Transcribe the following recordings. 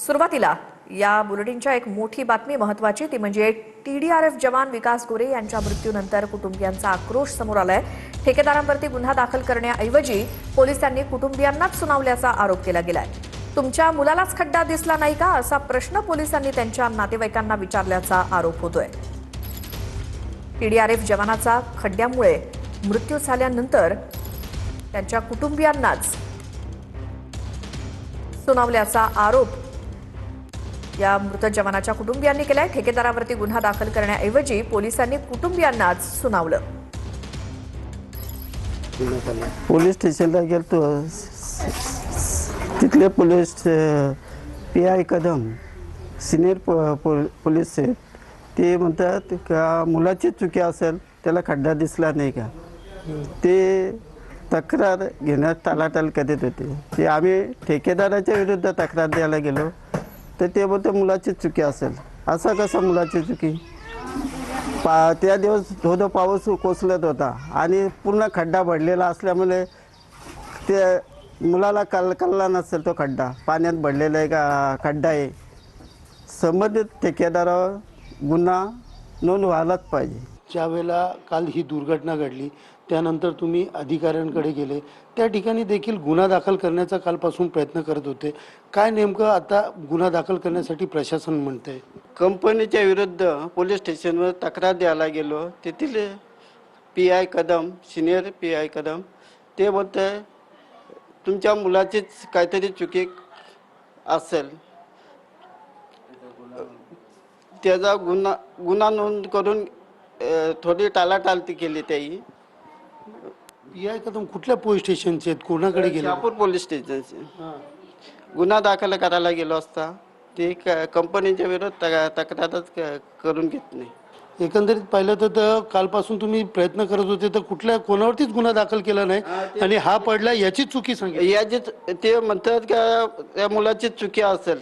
सुरुवातीला या बुलेटिनच्या एक मोठी बातमी महत्त्वाची ती म्हणजे TDRF जवान विकास गोरे यांच्या मृत्यूनंतर कुटुंबियांचा आक्रोश समोर आलाय। ठेकेदारांवरती गुन्हा दाखल करण्याऐवजी पोलिसांनी कुटुंबियांनाच सुनावल्याचा आरोप केला गेलाय। तुमच्या मुलालाच खड्डा दिसला नाही का असा प्रश्न पोलिसांनी त्यांच्या नातेवाईकांना विचारल्याचा आरोप होतोय। TDRF जवानाचा खड्ड्यामुळे मृत्यू झाल्यानंतर त्यांच्या कुटुंबियांनाच सुनावल्याचा आरोप या मृत जवानाच्या कुटुंबियांनी केलाय। ठेकेदारावरती गुन्हा दाखल करण्याऐवजी पोलिसांनी कुटुंबियांनाच सुनावलं। पोलीस स्टेशनला गेलतो, तिथले police PI Kadam senior police आहेत, ते म्हणतात का मुलाची चुकी असेल, त्याला खड्डा दिसला नाही का, ते तक्रार घेण्यात टाळाटाळ करीत होते। ते आम्ही ठेकेदाराच्या विरुद्ध तक्रार द्यायला गेलो तर ते बोलते मुलाची चुकी असेल। असा कसा मुलाची चुकी? त्या दिवस धोधो पाऊस कोसळत होता आणि पूर्ण खड्डा भरलेला असल्यामुळे ते मुलाला कळला नसेल तो खड्डा पाण्यात भरलेला आहे का खड्डा आहे। संबंधित ठेकेदारावर गुन्हा नोंद व्हायलाच पाहिजे। ज्यावेळेला काल ही दुर्घटना घडली त्यानंतर तुम्ही अधिकाऱ्यांकडे गेले, त्या ठिकाणी देखील गुन्हा दाखल करण्याचा कालपासून प्रयत्न करत होते। काय नेमकं आता गुन्हा दाखल करण्यासाठी प्रशासन म्हणतंय? कंपनीच्या विरुद्ध पोलीस स्टेशनवर तक्रार द्यायला गेलो, तेथील PI Kadam senior PI Kadam ते बोलते तुमच्या मुलाचीच काहीतरी चुकी असेल, त्याचा गुन्हा नोंद करून थोडी टाळाटाळती केली। त्याही PI कदम कुठल्या पोलीस स्टेशनचे आहेत, कोणाकडे गेले? शहापूर पोलीस स्टेशनचे गुन्हा दाखल करायला गेलो असता ते कंपनीच्या विरोधात तक्रारच करून घेत नाही। एकंदरीत पाहिलं तर कालपासून तुम्ही प्रयत्न करत होते तर कुठल्या कोणावरतीच गुन्हा दाखल केला नाही आणि हा पडला याची चुकी सांगितली। याचीच ते म्हणतात का या मुलाची चुकी असेल।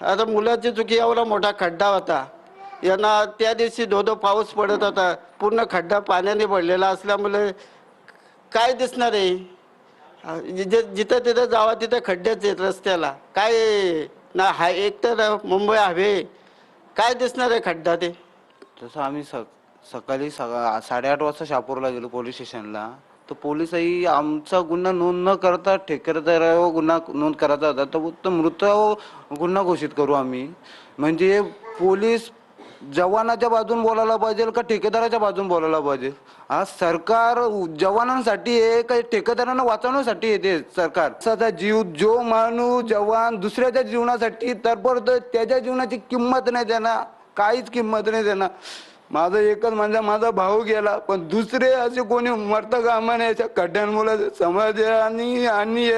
आता मुलाची चुकी, एवढा मोठा खड्डा होता, यांना त्या दिवशी धोधो पाऊस पडत होता, पूर्ण खड्डा पाण्याने भरलेला असल्यामुळे काय दिसणार आहे? जिथं तिथं जावा तिथं खड्डेच आहेत रस्त्याला, काय ना एक तर मुंबई हवे, काय दिसणार आहे खड्डा? ते तसं आम्ही सकाळी 8:30 वाजता शहापूरला गेलो पोलीस स्टेशनला, तर पोलिसही आमचा गुन्हा नोंद न करता ठेकेदारावर गुन्हा नोंद करायचा होता, तर मृतावर गुन्हा घोषित करू आम्ही। म्हणजे पोलीस जवानाच्या बाजून बोलायला पाहिजे का ठेकेदाराच्या बाजून बोलायला पाहिजे? आज सरकार जवानांसाठी आहे का ठेकेदारांना वाचवण्यासाठी येते? सरकार स्वतः जीव, जो माणूस जवान दुसऱ्याच्या जीवनासाठी तडफडतो त्याच्या जीवनाची किंमत नाही देणार, काहीच किंमत नाही देणार। माझं एकच म्हणजे माझा भाऊ गेला, पण दुसरे असे कोणी मरतं कामा नये याच्या खड्ड्यांमुळे। समाजाने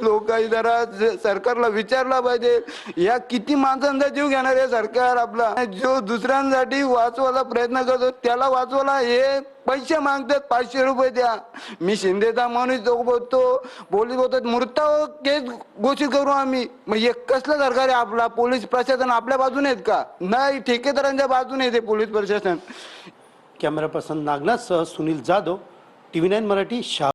लोक जरा सरकारला विचारला पाहिजे, या किती माणसांचा जीव घेणार आहे सरकार आपला? जो दुसऱ्यांसाठी वाचवायला प्रयत्न करतो त्याला वाचवायला हे पैसे मागतात, 500 रुपये द्या। मी शिंदेचा माणूस बोलतो, पोलीस बोलतात मृतावर केस घोषित करू आम्ही। मग हे कसलं सरकार आहे आपला? पोलीस प्रशासन आपल्या बाजूने आहेत का? नाही, ठेकेदारांच्या बाजूने येते पोलीस प्रशासन। कॅमेरा पर्सन नागनाथ सह सुनील जाधव, TV9 मराठी, शहापूर।